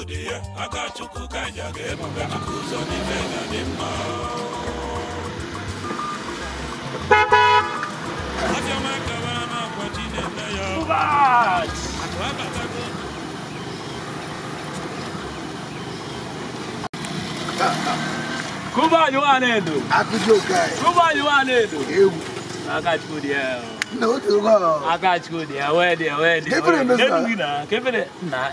dị ya aka Chukwu ka anyị ga-ebube Chukwu ụzọ n'ife ga-adị mma. Afịọma gawara n'akwa ji na-eme ya akụ abatago. Kuba you want to do? Kuba you want to do? I got you there. No, I got you there. Where there? Keep it. Nah,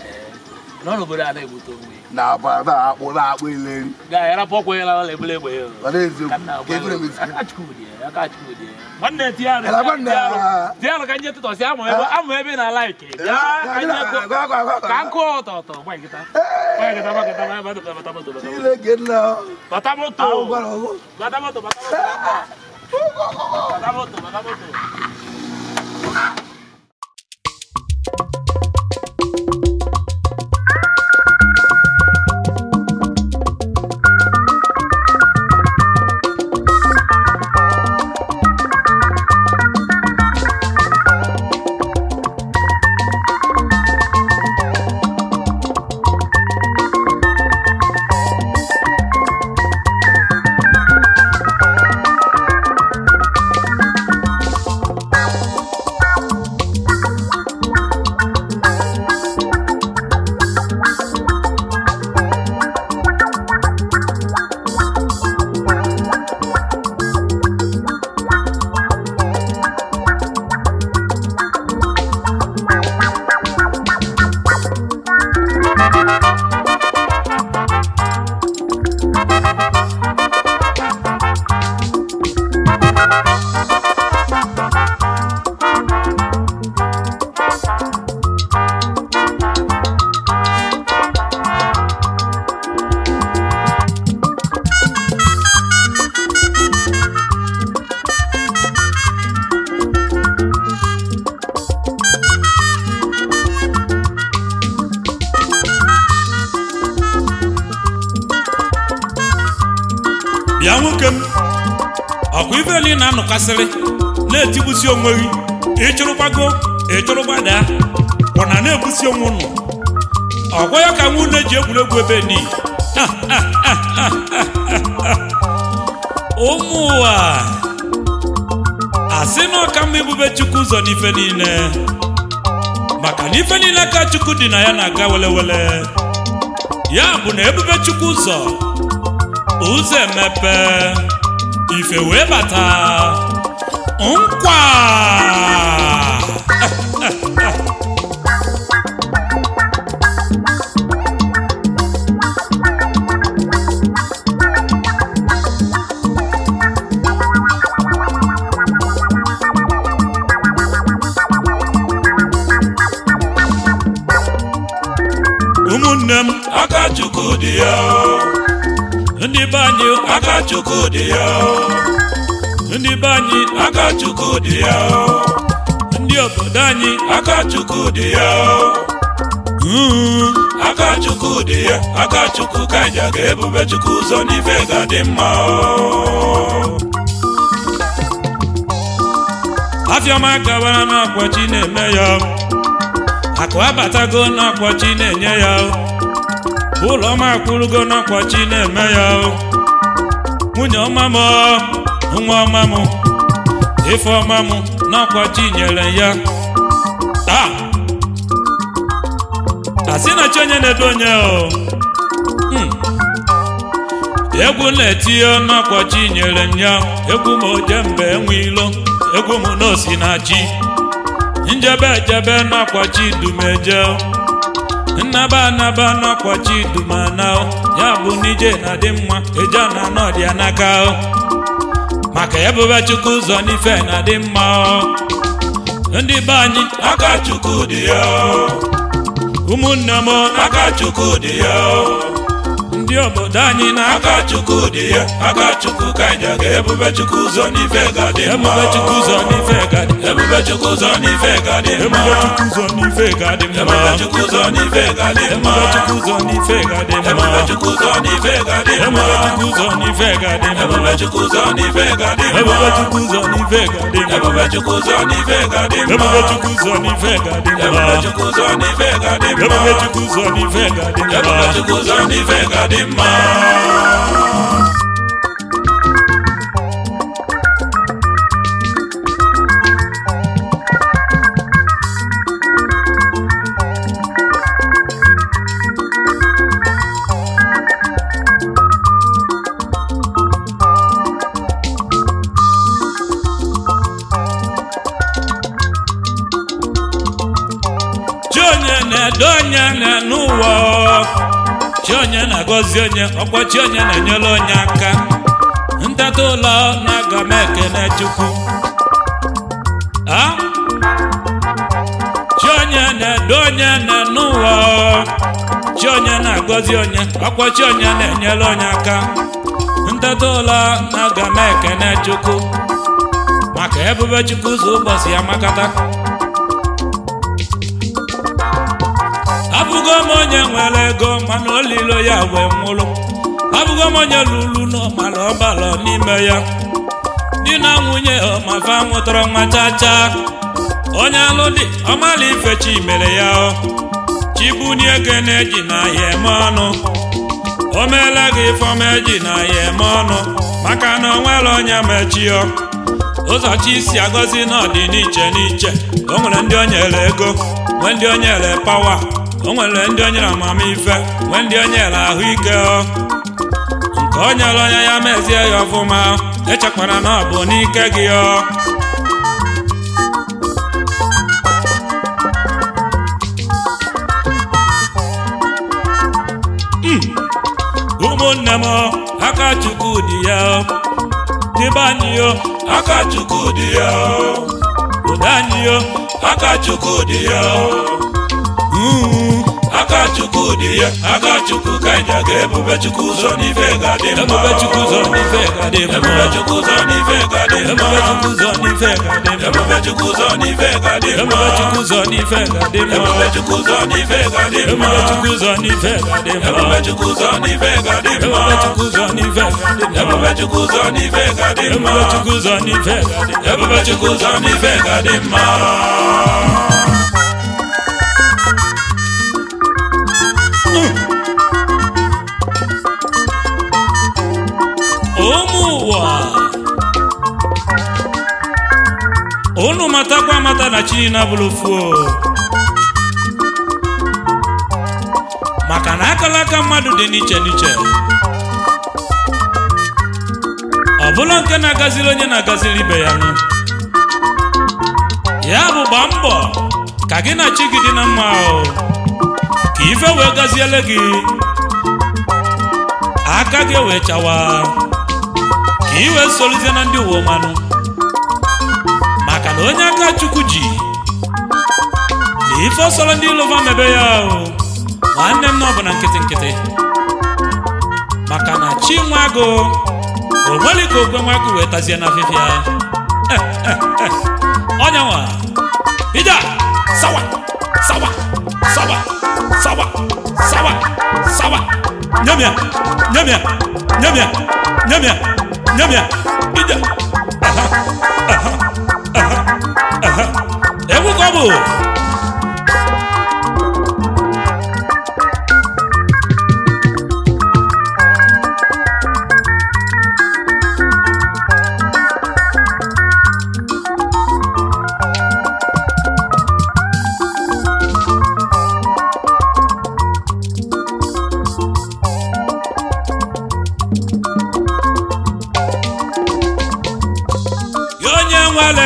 no, but I never told me. Now, but that will Guy, I pop where I live. What is it? I got you there. I got you there. One day, the other can get to say, I'm maybe I like it. Can't call Toto. Why get that? Ya nwoke m ọkwa ife eli na-anọkasịrị na-etibusi onwe gị ịchụrụgbago ịchụrụgbada kwọna na-ebusi onwe ụnụ ọgwa ya ka nwụ na-eji egwuregwu ebe ni ụmụ ụwa asị na ọka mma ebube Chukwu ụzọ n'ife niile maka na ife niile ka Chukwu dị na ya na-aga welewele ya bụ na ebube Chukwu ụzọ emepe ife wee bata nkwa ụmụnne m aka Chukwu dị ya ndị be anyị aka Chukwu dị ya ndị be anyị aka Chukwu dị ya ndị obodo anyị aka Chukwu dị ya aka Chukwu dị ya aka Chukwu ka anyị ga-ebube Chukwu ụzọ n'ife ga-adị mma. Afịọma gawara n'akwa chi na-eme ya akụ abatago n'akwa chi na-enye ya ụlọ ọma akwụrụgo n'akwa chi na-eme ya nwunye ọma m nwa ọma m ife ọma m n'akwa chi nyere ya asị na chi onye na-edo onye egwu na-etinye n'akwa chi nyere ya egwu m oje mgbe enwe ilo egwu m n'osi na chi njebe ejebe n'akwa chi dumeje nnaba anaba n'akwa chi dumana ya bụ n'ije na-adị mma eje na anọdị ya n'aka maka ebube Chukwu ụzọ n'ife na-adị mma ndị be anyị aka Chukwu dị ya ụmụnne m aka Chukwu dị ya ndị obodo anyị n'aka Chukwu dị ya aka Chukwu ka anyị ga ebube Chukwu ụzọ n'ife gadị ebube Chukwu ụzọ n'ife gadị ebube Chukwu ụzọ n'ife gadị ebube Chukwu ụzọ n'ife gadị ebube Chukwu ụzọ n'ife gadị ebube Chukwu ụzọ n'ife gadị ebube Chukwu ụzọ n'ife gadị ebube Chukwu ụzọ n'ife gadị ebube Chukwu ụzọ n'ife gadị ebube Chukwu ụzọ n'ife gadị ebube Chukwu ụzọ n'ife gadị ebube Chukwu ụzọ n'ife gadị ebube Chukwu ụzọ n'ife gadị ebube Chukwu ụzọ n'ife gadị ebube Chukwu ụzọ n'ife gadị mma onye n'ụwa chi onye na-agọzi onye ọkwa chi onye na-enyere onye aka ntata ụlọ na-aga m ekene Chukwu chi onye na-edo onye n'ụwa chi onye na-agọzi onye ọkwa chi onye na-enyere onye aka ntata ụlọ na-aga m ekene Chukwu maka ebube Chukwu ụzọ ụbọchị ya makata abụgo m onye nwere ego mana olilo ya wee nwụrụ abụgo m onye lụrụ n'ọmara ọbara n'ime ya di na nwunye ọmafa mụtara nwa chacha onye alụ dị ọmala ife chi mere ya chibunie ego na-eji na ya eme ọnụ o meela gị ifeọma eji na ya eme ọnụ maka na o nwere onye mechio ụzọ chi si agọzi n'ọdị n'iche n'iche o nwere ndị o nyere ego nwee ndị o nyere pawa o nwere ndị onyere amamife nwee ndị onyere ahụike nke o nyere onye ya mezie ya ọfụma echekwara na ọ bụ n'ike gị ụmụnne m aka Chukwu dị ya dịbe anyị aka Chukwu dị ya obodo anyị aka Chukwu dị ya aka Chukwu dị ya aka Chukwu ka anyị ga ebube Chukwu ụzọ n'ife gadị ebube Chukwu ụzọ n'ife gadị ebube Chukwu ụzọ n'ife gadị ebube Chukwu ụzọ n'ife gadị ebube Chukwu ụzọ n'ife gadị ebube Chukwu ụzọ n'ife gadị ebube Chukwu ụzọ n'ife gadị ebube Chukwu ụzọ n'ife gadị ebube Chukwu ụzọ n'ife gadị ebube Chukwu ụzọ n'ife gadị ebube Chukwu ụzọ n'ife gadị ebube Chukwu ụzọ n'ife gadị ebube Chukwu ụzọ n'ife gadị mma ụmụ ụwa unu matakwa mata na chi na bụrụ fuo maka na akalaka mmadụ dị n'iche n'iche ọbụla nke na-agaziri onye na-agaziri ibe ya ya bụ gbaa mbọ ka gị na chi gị dị na mma ka ife wee gaziele gị aka gị wee chawa ka i wee solizie na ndị uwe mmanụ maka na onye aka Chukwu ji na ife ọsọrọ ndị ilova mebe ya nwanne m na ọ bụ na nkịtị nkịtị maka na chi nwa agụ o nwere ka ogwe nwa agụ wee tazie na afịfịa ọnyanwa ija sawa sawa sawa sawa sawa sawa nyamia nyamia nyamia nyamia nyamia ija egwu ka ọ bụ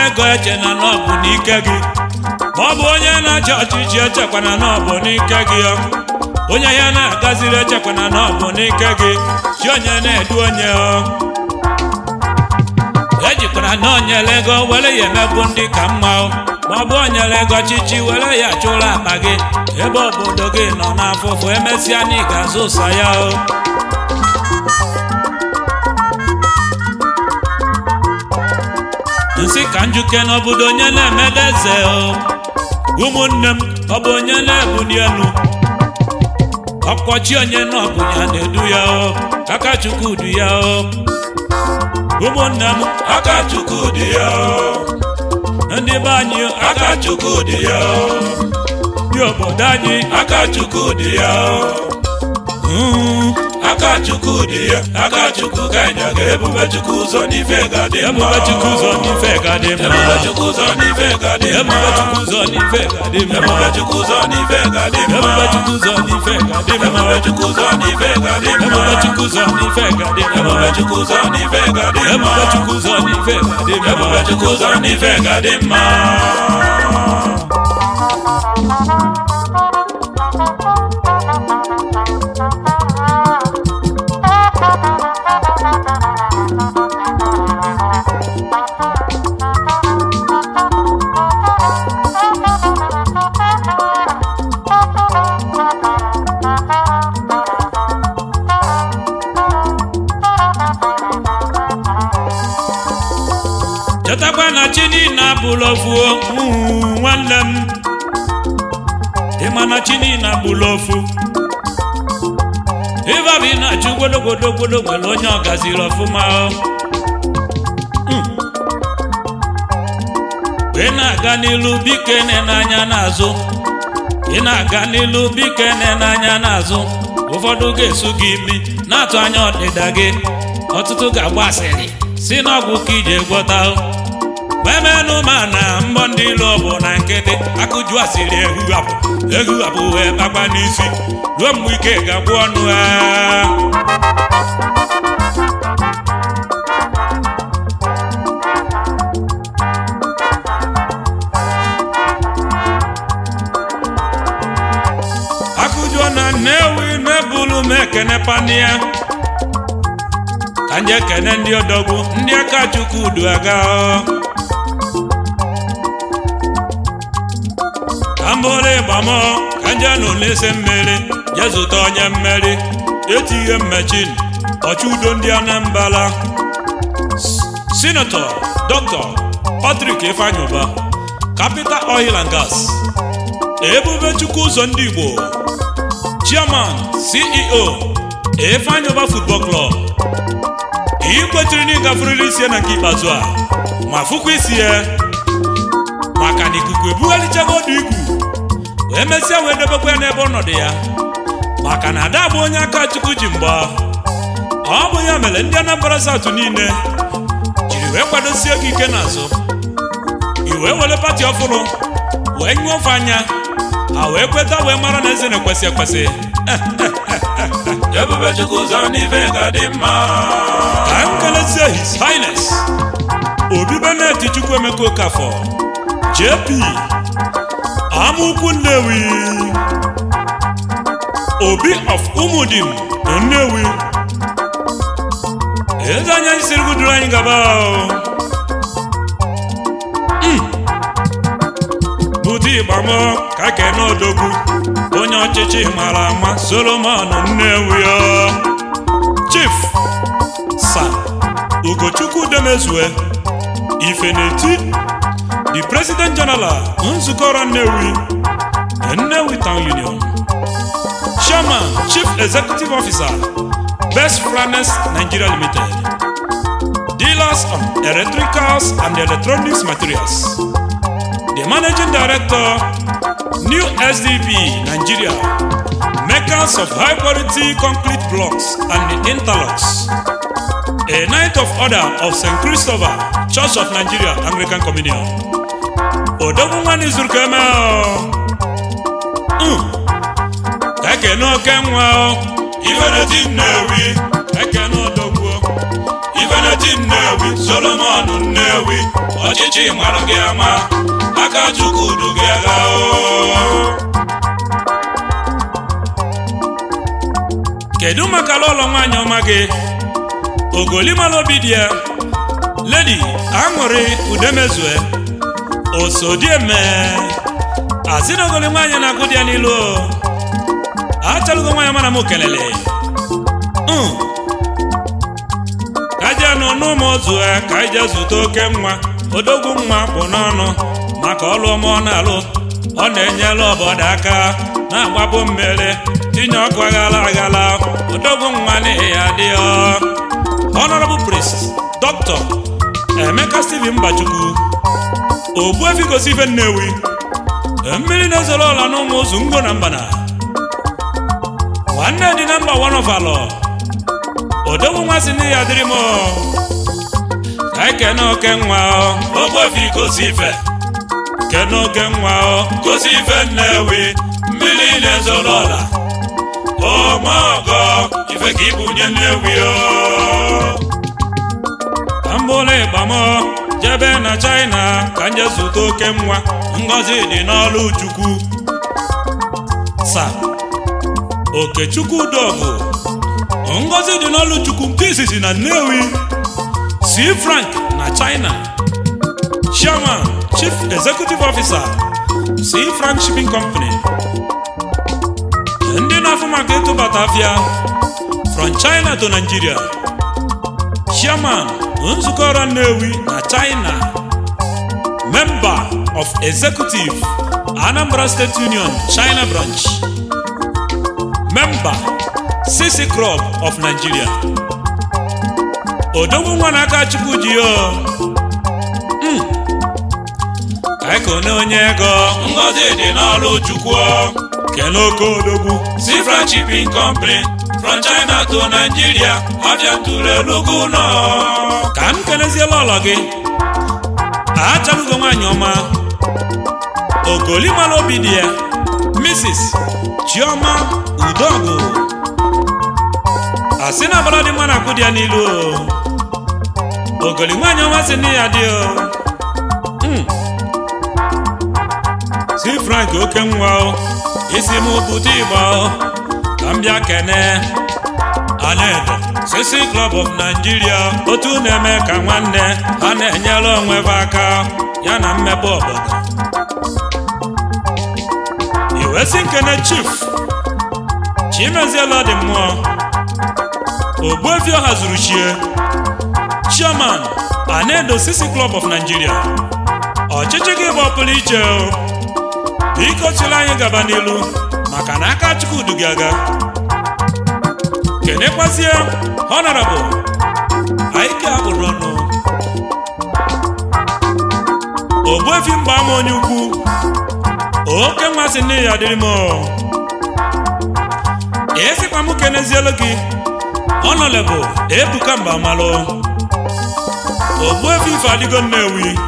ego eche na ọ bụ n'ike gị ma ọ bụ onye na-achị ọchịchị echekwana na ọ bụ n'ike gị onye ya na-agaziri echekwana na ọ bụ n'ike gị chi onye na-edu onye ejikwara na onyere ego were ya emegbu ndị ka mma ma ọ bụ onyere ego ọchịchị were ya chụrụ akpa gị ebe obodo gị nọ n'afụfụ emesịa na ị ga-azụ ụsa ya Kanjuke n'obodo onye na-emedeze ụmụnne m ọ bụ onye na-ebu n'elu ọkọchị onye n'ọbụ ya na-edu ya aka Chukwu du ya ụmụnne m aka Chukwu du ya ndị be anyị aka Chukwu du ya ndị obodo anyị aka Chukwu du ya aka Chukwu dị ya aka Chukwu ka anyị ga-ebube Chukwu ụzọ n'ife ga-adị mma ebube Chukwu ụzọ n'ife ga-adị mma ebube Chukwu ụzọ n'ife ga-adị mma ebube Chukwu ụzọ n'ife ga-adị mma ebube Chukwu ụzọ n'ife ga-adị mma ebube Chukwu ụzọ n'ife ga-adị mma ebube Chukwu ụzọ n'ife ga-adị mma ebube Chukwu ụzọ n'ife ga-adị mma ebube Chukwu ụzọ n'ife ga-adị mma ebube Chukwu ụzọ n'ife ga-adị mma ebube Chukwu ụzọ n'ife ga-adị mma chetakwa na chini na bulofu nwanne m ịma na chini na bulofu ịba bi na chu gbodogodo nwere onye ọ gaziri ọfụma ị na-aga n'ilu bike n'anya n'azụ ị na-aga n'ilu bike n'anya n'azụ ụfọdụ ga-esu gị imi na-atụ anya ọdịda gị ọtụtụ ga-agba asịrị si n'ọgwụ ka ije gwọta memenụ ma na mbọ ndị ilu bụ na nkịtị akụju asịrị ehuhapụ wee kpakpa n'isi ruo mgbe ike ga-agwụ ọnụ akụju na Nnewi na-ebulu m ekene pania ka nje ekene ndị odogwu ndị aka Chukwu du aga Ambole bamo kanja no lese mmeri jezuta onye mmeri etighe mmechin ọchụdo ndị Anambra Senator Dr. Patrick Ifeanyụba Capital Oil and Gas Ebube Chukwu ụzọ ndị Igbo Chairman CEO Ifeanyụba Football Club ikwetiri n'ịgafuriri isi na nke ikpeazụ a ma fụkwa isi ya maka na ikuku ebugharịchago ọdụ igwu wee mesịa wee debekwa ya n'ebe ọnọdụ ya maka na ada bụ onye aka Chukwu ji mgba ọ bụ ya mere ndị Anambra South niile jiri wee kwadosie gị ike n'azụ iwee were pati ọfụrụ wee nyụọ ofe anya ha wee kweta wee mara na eze na-ekwesị ekwesị ebube Chukwu ụzọ n'ife ga-adị mma ka m kelezie His Highness Obi Bennett Chukwuemeka Okafor JP Amukwu Nnewi Obi of Umudim Nnewi eze anya isiri guduru anyị gaba bụdi ịgbamo ka kene odogwu onye ọchịchị mara ama Solomon Nnewi Chief Sir Ugochukwu Demezue Ifeneti the President General Nzukọrọ Nnewi Town Union Chairman Chief Executive Officer Best Franes Nigeria Limited Dealers of Electricals and Electronics Materials the Managing Director New SDP Nigeria Makers of High Quality Concrete Blocks and Interlocks a Knight of Order of St. Christopher Church of Nigeria Anglican Communion Odogwu nwani zurukeme keke no kenwa Ifeneti Nnewi keke no odogwu Ifeneti Nnewi Solomon Nnewi ọchịchị mara gị ama aka Chukwu du gị aga kedu maka lọlọ nwanyị ọma gị Ogolimala obi dị ya Lady Aṅụrị Udemezue Osodieme Azinogoli nwanyị na-agụ dị ya n'ilu achalugo nwanyị mana m kelele kaja nọ n'ụmụ ozu ka ije zụta oke nwa odogwu nwa kpụ n'ọnụ maka ọlụ ọma ọ na-alụ ọ na-enyere obodo aka na-agbapụ mmiri tinye ọkụ aghala aghala odogwu nwa n'ihi ya dị Honorable Priest Dr. Emeka Stephen Mbachukwu Ogbuefi gosi ife Nnewi mmiri na-ezoro ọla n'ụmụ ụzụ ngo na mbana nwanne dị na mba one of alọ odogwu nwa si n'ihi ya dịrị m kene oke nwa Ogbuefi gosi ife kene oke nwa gosi ife Nnewi mmiri na-ezoro ọla ọmọgọ ife ka ibunye Nnewi Ambole bamo jebe na China ka nje zụta oke nwa ngozi dị n'ọlụ Chukwu sa Okechukwu dogo ngozi dị n'ọlụ Chukwu nke izizi na Nnewi C. Frank na China Chairman Chief Executive Officer C. Frank Shipping Company ndị na-afụ maka ịtụbata afịa from China to Nigeria Chairman nzukọ ọrụ Nnewi na China Member of Executive Anambra State Union China Branch Member CC Club of Nigeria odogwu nwa n'aka Chukwu ji kaiko onye ego ngozi dị n'ọrụ Chukwu kene oke odogwu C. Frank Shipping Company from China to Nigeria afia tụrụ elugu nọ ka m keneziela ụlọ gị achalugo nwanyị ọma ogolimalụ obi dị ya Mrs. Chioma Udogo asị na abara dị mma na akwụ dị ya n'ilu ogoli nwanyị ọma si nne ya dị C. Frank oke nwa isi m bute Igbo ka m bịa kene Anedo CC Club of Nigeria otu na-eme ka nwanne ha na-enyere onwe aka ya na mmepe obodo iwesi nkene Chief Chimeziela dị mmụọ Ogbuefi hazuru chie Chairman Anedo CC Club of Nigeria ọchịchị gị bụ ọpụrụ iche biko chịrị anyị gaba n'ilu maka na aka Chukwu du gị aga kenekwazie Honorable Aike akpụrụ ọnụ Ogbuefi mgba ama onye ukwu oke nwa si nne ya dịrị m esikwa m kenezielu gị Honorable Ebuka Mbamalụ Ogbuefi ife adịgo Nnewi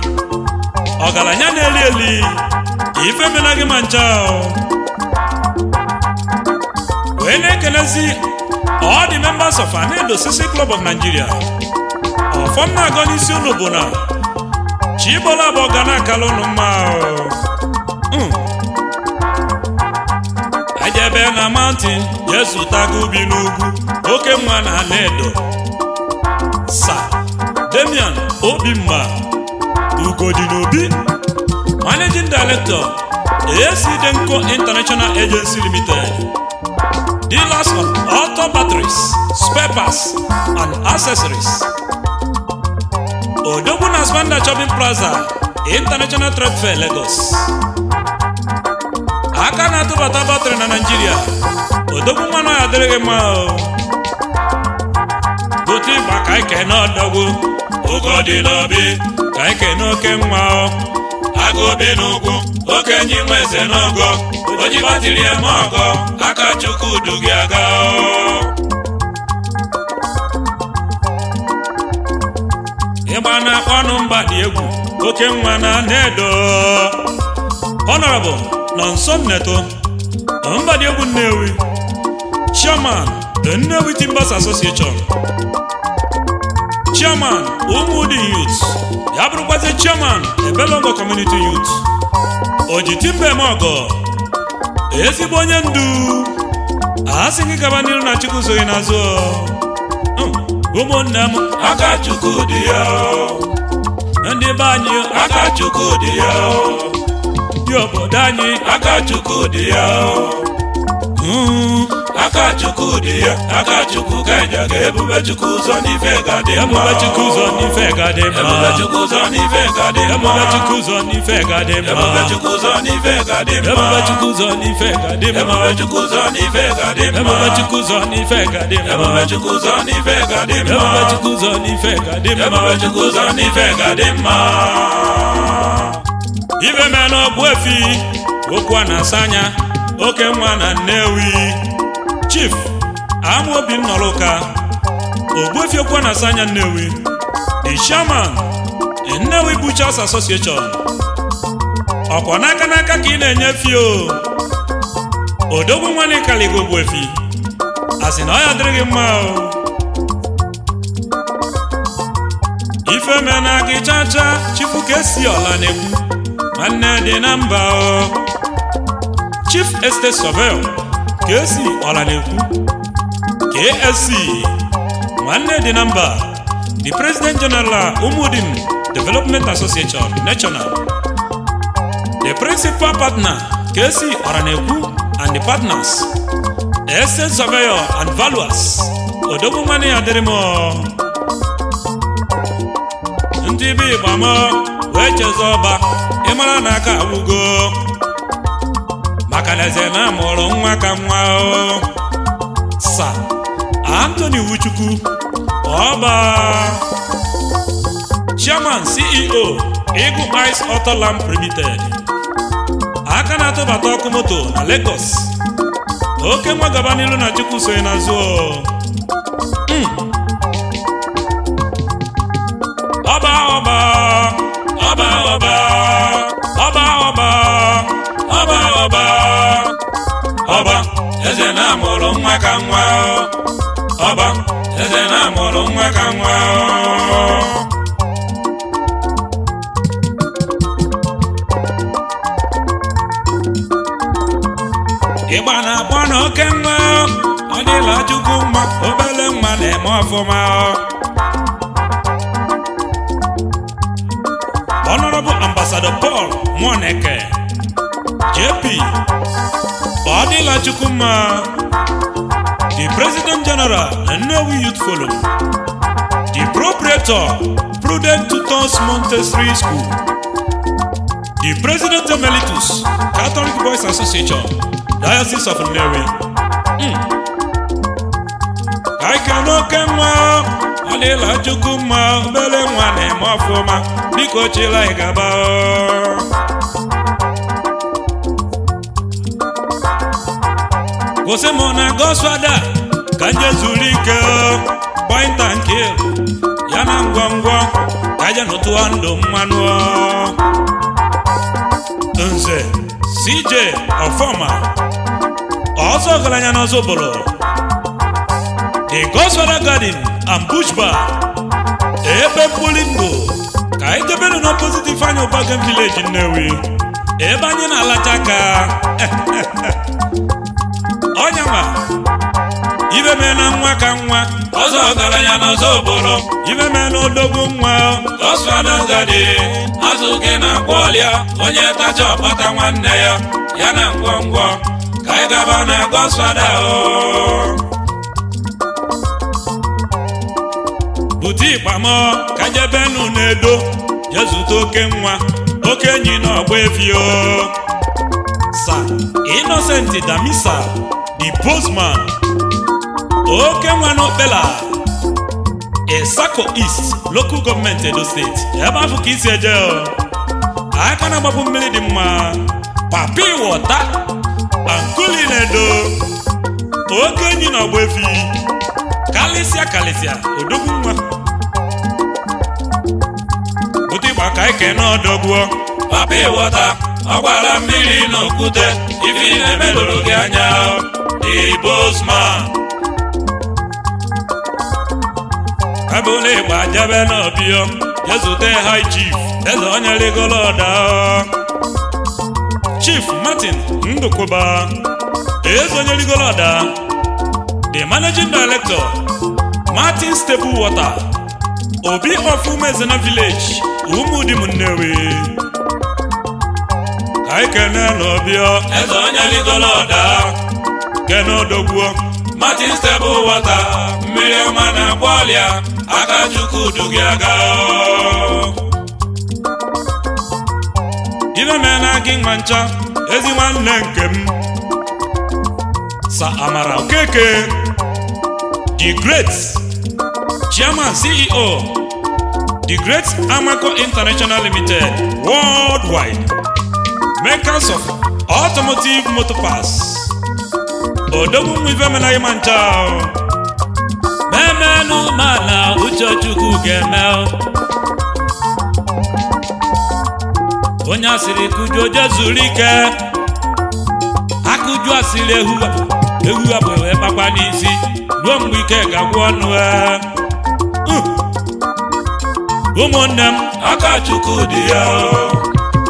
ọgaranya na-eli eli ife mena gị ma ncha wee na-ekelezi all the members of Anedo CC Club of Nigeria ọfọm na-agọ n'isi unu bụ na Chibola bụ ọga na-akala unu mma ejebe na mountain Jesu tago ubi n'ugwu oke nwa na Anedo Sir Damian Obimma Ugodi n'obi Managing Director AC Denko International Agency Limited Dealers of auto batteries, spare parts and accessories Odogwu na Spanda Shopping Plaza International Trade Fair Lagos aka na-atụbata batrị na Nigeria odogwu mmanụ ya adịrịghị mma gote ịgba ka ike na odogwu Ugodi n'obi ka ike na oke nwa Agụbi n'ugwu okenye nwe eze n'ogo oji batiri eme ọgọ aka Chukwu du gị aga ịgba na-akpọ ọnụ mba dị egwu oke nwa na Anedo Honorable Nonso Neto mba dị egwu Nnewi Chairman the Nnewi Timbers Association Chairman Umudi Youth ya bụrụkwazi Chairman Ebelongo Community Youth Oji Timbe Mogo ezigbo onye ndu asị gị gaba n'iru na Chukwu soghị n'azụ ụmụnne m aka Chukwu dị ya ndị be anyị aka Chukwu dị ya ndị obodo anyị aka Chukwu dị ya Akachukwu dị ya Akachukwu kaja ga ebube Chukwu ụzọ n'ife ga dị mma ebube Chukwu ụzọ n'ife ga dị mma ebube Chukwu ụzọ n'ife ga dị mma ebube Chukwu ụzọ n'ife ga dị mma ebube Chukwu ụzọ n'ife ga dị mma ebube Chukwu ụzọ n'ife ga dị mma ebube Chukwu ụzọ n'ife ga dị mma ebube Chukwu ụzọ n'ife ga dị mma ebube Chukwu ụzọ n'ife ga dị mma ebube Chukwu ụzọ n'ife ga dị mma ebube Chukwu ụzọ n'ife ga dị mma ibe me no Ogbuefi okwu na-asa anya oke nwa na Nnewi Chief Amobi Nnọrọka Ogbuefi okwu na-asa anya Nnewi the chairman Nnewi Butchers Association ọkwa n'aka ka ị na-enyefi odogwu nwanne kaligo Ogbuefi asị na ọ ya dịrị gị mma ife me na gị chacha chifu ka esi ọla na-ekwu nwanne dị na mba Chief Estate Surveyor KC Olanekwu KSC nwanne dị na mba the President General Umudim Development Association National the Principal Partner KC Olanekwu and the Partners Estate Surveyor and Valuers odogwu nwanne ya dịrị m ndị bi gbama wee chezo ọba ịmara na aka agwụgo maka na eze na amụrụ nwa ka nwa Sir Anthony Uwuchukwu ọba Chairman CEO Eagle Ice Auto Lamp Limited aka na-atụbata ọkụ moto na Lagos oke nwa gaba n'ilu na Chukwu sonye n'azụ ọba eze na amụrụ nwa ka nwa ọba eze na amụrụ nwa ka nwa ịgba na-akpọ na oke nwa ọ dịla Chukwu mma obele nwa na-eme ọfụma Honorable Ambassador Paul Moneke JP Odila Chukuma the President General Nnewi Youth Forum the Proprietor Prudent Tutors Montessori School the President Emeritus Catholic Boys Association Diocese of Nnewi Kaikanoke nwa Odila Chukuma obele nwa na-eme ọfụma biko chila ịgaba Gosimo na Gosfada kanje zuru ike point and kill ya na ngwongwo kaja n'otu ndụ mmanụ Nze CJ Ofoma ọzọ ọgaranya n'ọzọ bụrụ the Gosfada Garden and Bush Bar ebe mkpụrụ ndụ ka anyị debere n'opposite Ifeanyi Ubagan Village Nnewi ebe anyị na-alacha aka Onyanwa ibe me na nwa ka nwa ọzọ ọgaranya n'ọzọ obodo ibe me na odogwu nwa Gosfada Garden azụ gị na kwọlịa onye tacha ọkpata nwanne ya na ngwongwo ka anyị gaba na Gosfada buti ikpamọ ka jebenu na-edo jezute oke nwa oke enyi na Ogbuefi Sir Innocent Damisa the postman oke nwa n'Okpela Esako East Local Government Edo State ebe afọ ka isi eje aka na-agbapụ mmiri dị mma papi wọta ankuli na-edo oke enyi na Ogbuefi kalịsịa odogwu nwa bute ịgba ka ike n'ọdọgwuo papi wọta ọ gwara mmiri n'okwute ife na-emelụrụ gị anya the postman abụla ịgba jebe n'ọbịọ jezute High Chief eze onye rigoloda Chief Martin Ndukwuba eze onye rigoloda the Managing Director Martin Stable Water Obi of Umezena Village Umudim Nnewi Kaikene n'ọbịọ eze onye rigoloda Kenodogwo Martin Stable Water mmiri ọma na-agba ọlịa aka Chukwu du gị aga ibe mena gị nwa ncha ezi nwanne nke m Sir Amara Okeke the great Chairman CEO the great Amaco International Limited worldwide makers of automotive motor parts Odogwu ife mena gị mancha memenu mana uche Chukwu ga-eme onye asịrị kujo jezuru ike akụju asịrị ehu abụ wee kpakpa n'isi ruo mgbe ike ga-agwụ ọnụ ụmụnne m aka Chukwu dị ya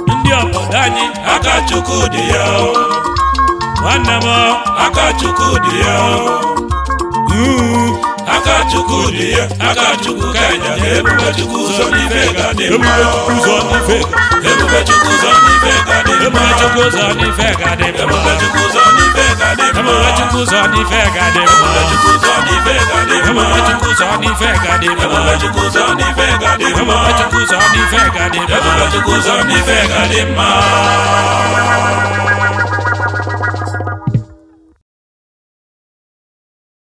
ndị obodo anyị aka Chukwu dị ya nwanne m aka Chukwu dị ya aka Chukwu dị ya aka Chukwu ka ịja ebube Chukwu ụzọ n'ife ga-adị mma ebube Chukwu ụzọ n'ife ga-adị mma ebube Chukwu ụzọ n'ife ga-adị mma ebube Chukwu ụzọ n'ife ga-adị mma ebube Chukwu ụzọ n'ife ga-adị mma ebube Chukwu ụzọ n'ife ga-adị mma ebube Chukwu ụzọ n'ife ga-adị mma ebube Chukwu ụzọ n'ife ga-adị mma ebube Chukwu ụzọ n'ife ga-adị mma ebube Chukwu ụzọ n'ife ga-adị mma